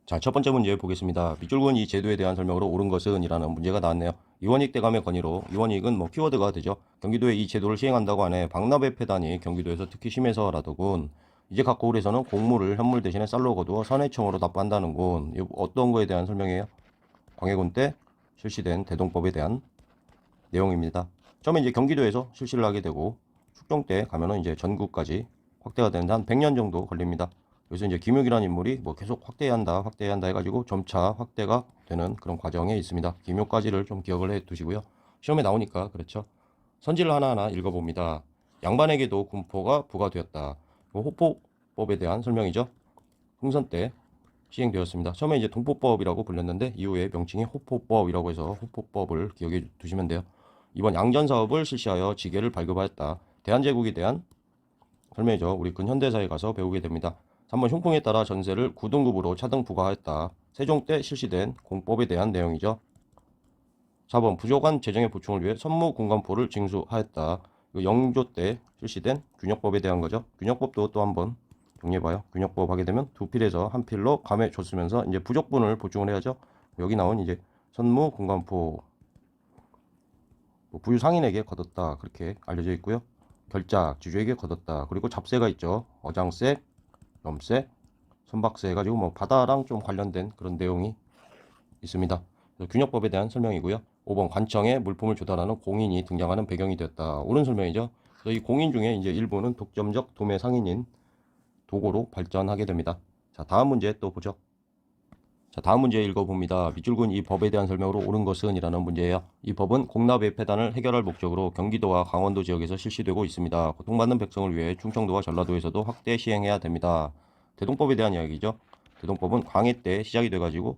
자, 첫 번째 문제 보겠습니다. 밑줄근 이 제도에 대한 설명으로 옳은 것은 이라는 문제가 나왔네요. 이원익 대감의 건의로, 이원익은 뭐 키워드가 되죠. 경기도에 이 제도를 시행한다고 하네. 박납의 폐단이 경기도에서 특히 심해서라더군. 이제 각 고을에서는 곡물을 현물 대신에 쌀로 거두어 선해청으로 납부한다는군. 이 어떤 거에 대한 설명이에요? 광해군 때 실시된 대동법에 대한 내용입니다. 처음에 이제 경기도에서 실시를 하게 되고 숙종 때 가면은 이제 전국까지 확대가 되는데 한 100년 정도 걸립니다. 그래서 이제 김욕이라는 인물이 뭐 계속 확대해야 한다 해가지고 점차 확대가 되는 그런 과정에 있습니다. 김욕까지를 좀 기억을 해 두시고요. 시험에 나오니까 그렇죠. 선지를 하나하나 읽어봅니다. 양반에게도 군포가 부과되었다. 호포법에 대한 설명이죠. 흥선 때 시행되었습니다. 처음에 이제 동포법이라고 불렸는데 이후에 명칭이 호포법이라고 해서 호포법을 기억해 두시면 돼요. 이번 양전 사업을 실시하여 지계를 발급하였다. 대한제국에 대한 설명이죠. 우리 근현대사에 가서 배우게 됩니다. 3번 흉풍에 따라 전세를 9등급으로 차등 부과하였다. 세종 때 실시된 공법에 대한 내용이죠. 4번 부족한 재정의 보충을 위해 선무군관포를 징수하였다. 영조 때 실시된 균역법에 대한 거죠. 균역법도 또 한번 정리해봐요. 균역법 하게 되면 두 필에서 한 필로 감해 줬으면서 이제 부족분을 보충을 해야죠. 여기 나온 이제 선무군관포 부유 상인에게 거뒀다 그렇게 알려져 있고요. 결작 지주에게 거뒀다. 그리고 잡세가 있죠. 어장세, 염세, 선박세 해가지고 뭐 바다랑 좀 관련된 그런 내용이 있습니다. 균역법에 대한 설명이고요. 5번 관청에 물품을 조달하는 공인이 등장하는 배경이 되었다. 옳은 설명이죠. 이 공인 중에 이제 일부는 독점적 도매 상인인 도고로 발전하게 됩니다. 자, 다음 문제 또 보죠. 자, 다음 문제 읽어봅니다. 밑줄근 이 법에 대한 설명으로 옳은 것은 이라는 문제예요. 이 법은 공납의 폐단을 해결할 목적으로 경기도와 강원도 지역에서 실시되고 있습니다. 고통받는 백성을 위해 충청도와 전라도에서도 확대 시행해야 됩니다. 대동법에 대한 이야기죠. 대동법은 광해 때 시작이 돼가지고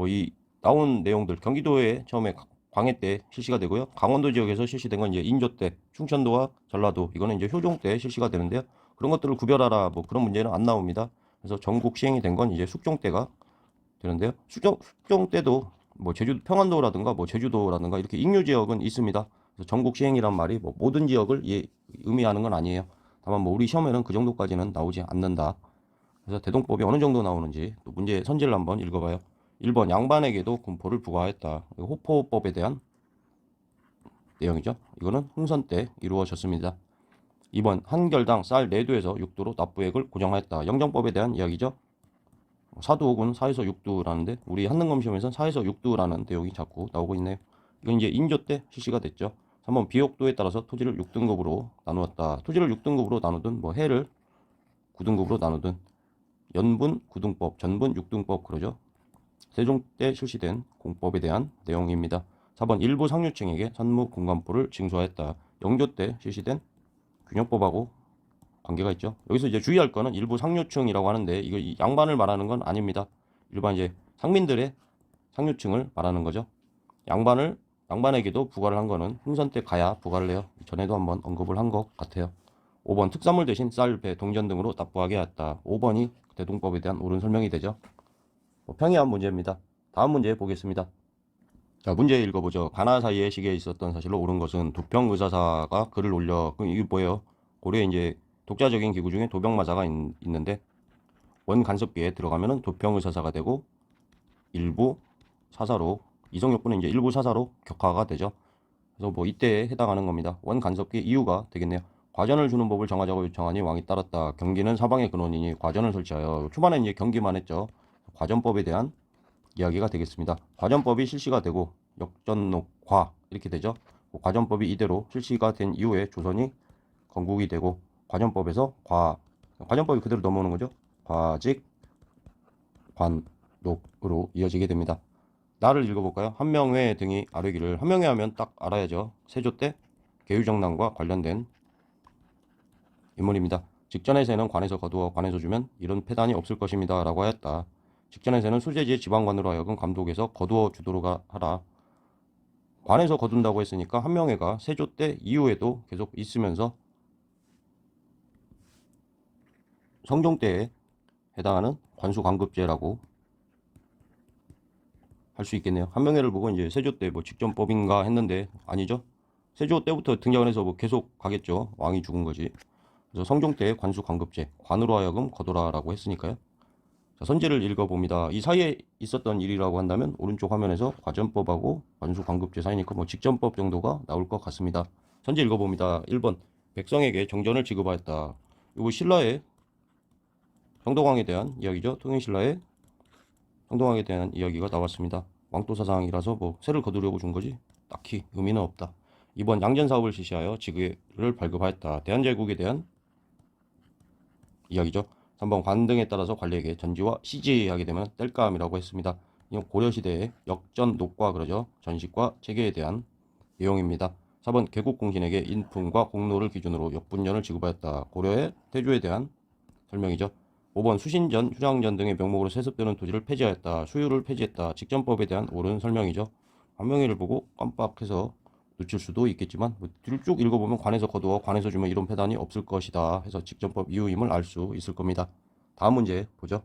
이 나온 내용들 경기도에 처음에 광해 때 실시가 되고요. 강원도 지역에서 실시된 건 이제 인조 때, 충청도와 전라도 이거는 이제 효종 때 실시가 되는데요. 그런 것들을 구별하라 뭐 그런 문제는 안 나옵니다. 그래서 전국 시행이 된 건 이제 숙종 때가 되는데요. 숙종 때도 뭐 제주 평안도라든가 뭐 제주도라든가 이렇게 익류 지역은 있습니다. 그래서 전국 시행이란 말이 뭐 모든 지역을 의미하는 건 아니에요. 다만 뭐 우리 시험에는 그 정도까지는 나오지 않는다. 그래서 대동법이 어느 정도 나오는지 또 문제 선지를 한번 읽어봐요. 1번 양반에게도 군포를 부과했다. 호포법에 대한 내용이죠. 이거는 흥선 때 이루어졌습니다. 2번 한 결당 쌀 4두에서 6두로 납부액을 고정하였다. 영정법에 대한 이야기죠. 사두옥은 4에서 6두라는데 우리 한능검 시험에서는 4에서 6두라는 내용이 자꾸 나오고 있네요. 이건 이제 인조 때 실시가 됐죠. 3번 비옥도에 따라서 토지를 6등급으로 나누었다. 토지를 6등급으로 나누든 뭐 해를 9등급으로 나누든 연분 9등법, 전분 6등법 그러죠. 세종 때 실시된 공법에 대한 내용입니다. 4번 일부 상류층에게 산무공관포를 징수하였다. 영조 때 실시된 균형법하고 관계가 있죠. 여기서 이제 주의할 거는 일부 상류층이라고 하는데 이거 양반을 말하는 건 아닙니다. 일반 이제 상민들의 상류층을 말하는 거죠. 양반에게도 부과를 한 거는 흥선 때 가야 부과를 해요. 전에도 한번 언급을 한 것 같아요. 5번 특산물 대신 쌀, 배, 동전 등으로 납부하게 했다. 5번이 대동법에 대한 옳은 설명이 되죠. 평이한 문제입니다. 다음 문제 보겠습니다. 자, 문제 읽어보죠. 가나 사이에 시기에 있었던 사실로 옳은 것은 도평의사사가 글을 올려, 그럼 이게 뭐예요? 고려에 이제 독자적인 기구 중에 도병마사가 있는데 원간섭기에 들어가면은 도평의사사가 되고 일부 사사로 이성역부는 이제 일부 사사로 격화가 되죠. 그래서 뭐 이때에 해당하는 겁니다. 원간섭기 이유가 되겠네요. 과전을 주는 법을 정하자고 요청하니 왕이 따랐다. 경기는 사방의 근원이니 과전을 설치하여 초반에 이제 경기만 했죠. 과전법에 대한 이야기가 되겠습니다. 과전법이 실시가 되고 역전녹과 이렇게 되죠. 과전법이 이대로 실시가 된 이후에 조선이 건국이 되고 과전법에서 과전법이 그대로 넘어오는 거죠. 과직 관록으로 이어지게 됩니다. 나를 읽어볼까요? 한명회 등이 아뢰기를 한명회 하면 딱 알아야죠. 세조 때 계유정난과 관련된 인물입니다. 직전에서는 관에서 거두어 관에서 주면 이런 폐단이 없을 것입니다. 라고 하였다. 직전에서는 수재지의 지방관으로 하여금 감독에서 거두어 주도록 하라. 관에서 거둔다고 했으니까 한명회가 세조 때 이후에도 계속 있으면서 성종 때에 해당하는 관수관급제라고 할 수 있겠네요. 한명회를 보고 이제 세조 때 뭐 직전법인가 했는데 아니죠. 세조 때부터 등장을 해서 뭐 계속 가겠죠. 왕이 죽은 거지. 그래서 성종 때 관수관급제, 관으로 하여금 거둬라라고 했으니까요. 자, 선제를 읽어봅니다. 이 사이에 있었던 일이라고 한다면 오른쪽 화면에서 과전법하고 관수관급제 사이니까 뭐 직전법 정도가 나올 것 같습니다. 선제 읽어봅니다. 1번 백성에게 정전을 지급하였다. 이거 신라의 형도광에 대한 이야기죠. 통일신라의 형도광에 대한 이야기가 나왔습니다. 왕도사상이라서 뭐 세를 거두려고 준 거지 딱히 의미는 없다. 2번 양전사업을 실시하여 지위를 발급하였다. 대한제국에 대한 이야기죠. 3번 관등에 따라서 관리에게 전지와 시지하게 되면 뗄감이라고 했습니다. 이건 고려시대의 역전 녹과 그러죠. 전식과 체계에 대한 내용입니다. 4번 개국공신에게 인품과 공로를 기준으로 역분년을 지급하였다. 고려의 태조에 대한 설명이죠. 5번 수신전, 휴장전 등의 명목으로 세습되는 토지를 폐지하였다. 수유를 폐지했다. 직전법에 대한 옳은 설명이죠. 한명희를 보고 깜빡해서 놓칠 수도 있겠지만 뭐 뒤를 쭉 읽어보면 관에서 거두어 관에서 주면 이런 패단이 없을 것이다 해서 직전법 이유임을 알 수 있을 겁니다. 다음 문제 보죠.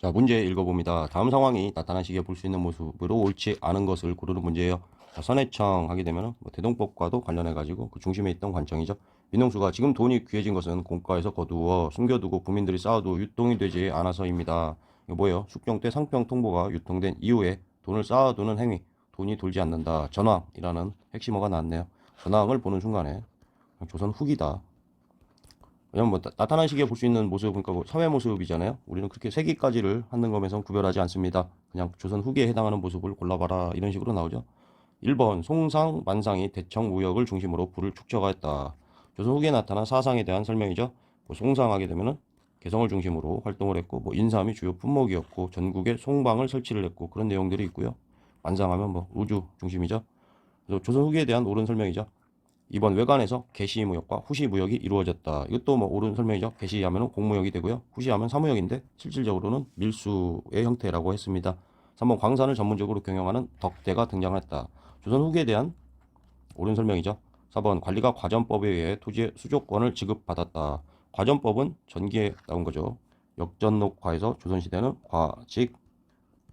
자, 문제 읽어봅니다. 다음 상황이 나타난 시기에 볼 수 있는 모습으로 옳지 않은 것을 고르는 문제예요. 자, 선해청 하게 되면 뭐 대동법과도 관련해 가지고 그 중심에 있던 관청이죠. 민홍수가 지금 돈이 귀해진 것은 공가에서 거두어 숨겨두고 국민들이 쌓아도 유통이 되지 않아서입니다. 이거 뭐예요? 숙종 때 상평 통보가 유통된 이후에 돈을 쌓아두는 행위, 돈이 돌지 않는다. 전황이라는 핵심어가 나왔네요. 전황을 보는 순간에 조선 후기다. 왜냐면 뭐 나타난 시기에 볼 수 있는 모습, 그러니까 뭐 사회 모습이잖아요. 우리는 그렇게 세기까지를 한는 검에선 구별하지 않습니다. 그냥 조선 후기에 해당하는 모습을 골라봐라 이런 식으로 나오죠. 1번 송상, 만상이 대청 무역을 중심으로 부를 축적하였다. 조선 후기에 나타난 사상에 대한 설명이죠. 뭐 송상하게 되면은 개성을 중심으로 활동을 했고, 뭐 인삼이 주요 품목이었고, 전국에 송방을 설치를 했고 그런 내용들이 있고요. 만상하면 뭐 우주 중심이죠. 그래서 조선 후기에 대한 옳은 설명이죠. 2번 외관에서 개시무역과 후시무역이 이루어졌다. 이것도 뭐 옳은 설명이죠. 개시하면 공무역이 되고요. 후시하면 사무역인데 실질적으로는 밀수의 형태라고 했습니다. 3번 광산을 전문적으로 경영하는 덕대가 등장했다. 조선 후기에 대한 옳은 설명이죠. 4번 관리가 과전법에 의해 토지의 수조권을 지급받았다. 과전법은 전기에 나온 거죠. 역전록화에서 조선시대는 과직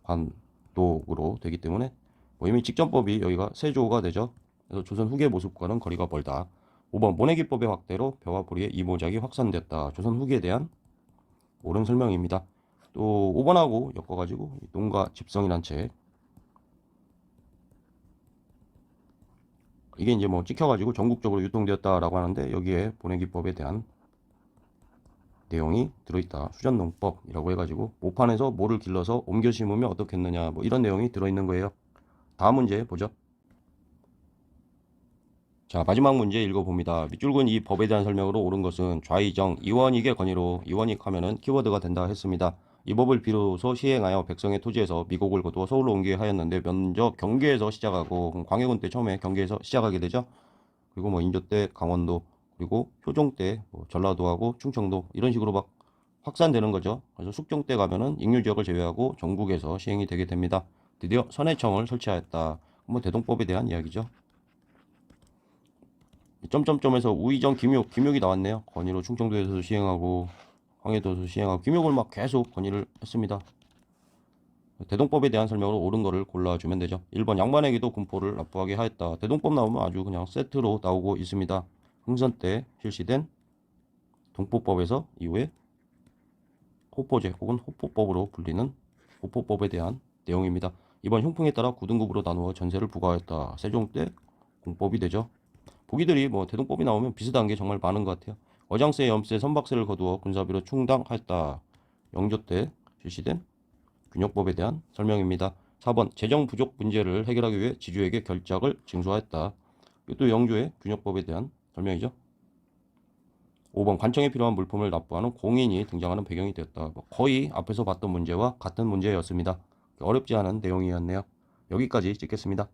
관독으로 되기 때문에 뭐 이미 직전법이 여기가 세조가 되죠. 그래서 조선 후기의 모습과는 거리가 멀다. 5번 모내기법의 확대로 벼와 보리의 이모작이 확산됐다. 조선 후기에 대한 옳은 설명입니다. 또 5번하고 엮어가지고 농가 집성이란 책, 이게 이제 뭐 찍혀가지고 전국적으로 유통되었다라고 하는데 여기에 보내기법에 대한 내용이 들어있다. 수전농법이라고 해가지고 모판에서 모를 길러서 옮겨 심으면 어떻겠느냐 뭐 이런 내용이 들어있는 거예요. 다음 문제 보죠. 자, 마지막 문제 읽어봅니다. 밑줄근 이 법에 대한 설명으로 옳은 것은 좌이정, 이원익의 건의로 이원익 하면은 키워드가 된다 했습니다. 이 법을 비로소 시행하여 백성의 토지에서 미국을 거두어 서울로 옮기게 하였는데 먼저 경계에서 시작하고 광해군 때 처음에 경계에서 시작하게 되죠. 그리고 뭐 인조 때 강원도, 그리고 효종 때 뭐 전라도하고 충청도 이런 식으로 막 확산되는 거죠. 그래서 숙종 때 가면은 익류 지역을 제외하고 전국에서 시행이 되게 됩니다. 드디어 선해청을 설치하였다. 뭐 대동법에 대한 이야기죠. 점점점에서 우의정 김욕이 나왔네요. 건의로 충청도에서도 시행하고 황해도에서 시행하고 김욕을 막 계속 건의를 했습니다. 대동법에 대한 설명으로 옳은 거를 골라주면 되죠. 1번 양반에게도 군포를 납부하게 하였다. 대동법 나오면 아주 그냥 세트로 나오고 있습니다. 흥선 때 실시된 동포법에서 이후에 호포제 혹은 호포법으로 불리는 호포법에 대한 내용입니다. 이번 형풍에 따라 9등급으로 나누어 전세를 부과하였다. 세종 때 공법이 되죠. 보기들이 뭐 대동법이 나오면 비슷한 게 정말 많은 것 같아요. 어장세, 염세, 선박세를 거두어 군사비로 충당하였다. 영조 때 실시된 균역법에 대한 설명입니다. 4번 재정 부족 문제를 해결하기 위해 지주에게 결작을 징수하였다. 이것도 영조의 균역법에 대한 설명이죠. 5번 관청에 필요한 물품을 납부하는 공인이 등장하는 배경이 되었다. 뭐 거의 앞에서 봤던 문제와 같은 문제였습니다. 어렵지 않은 내용이었네요. 여기까지 찍겠습니다.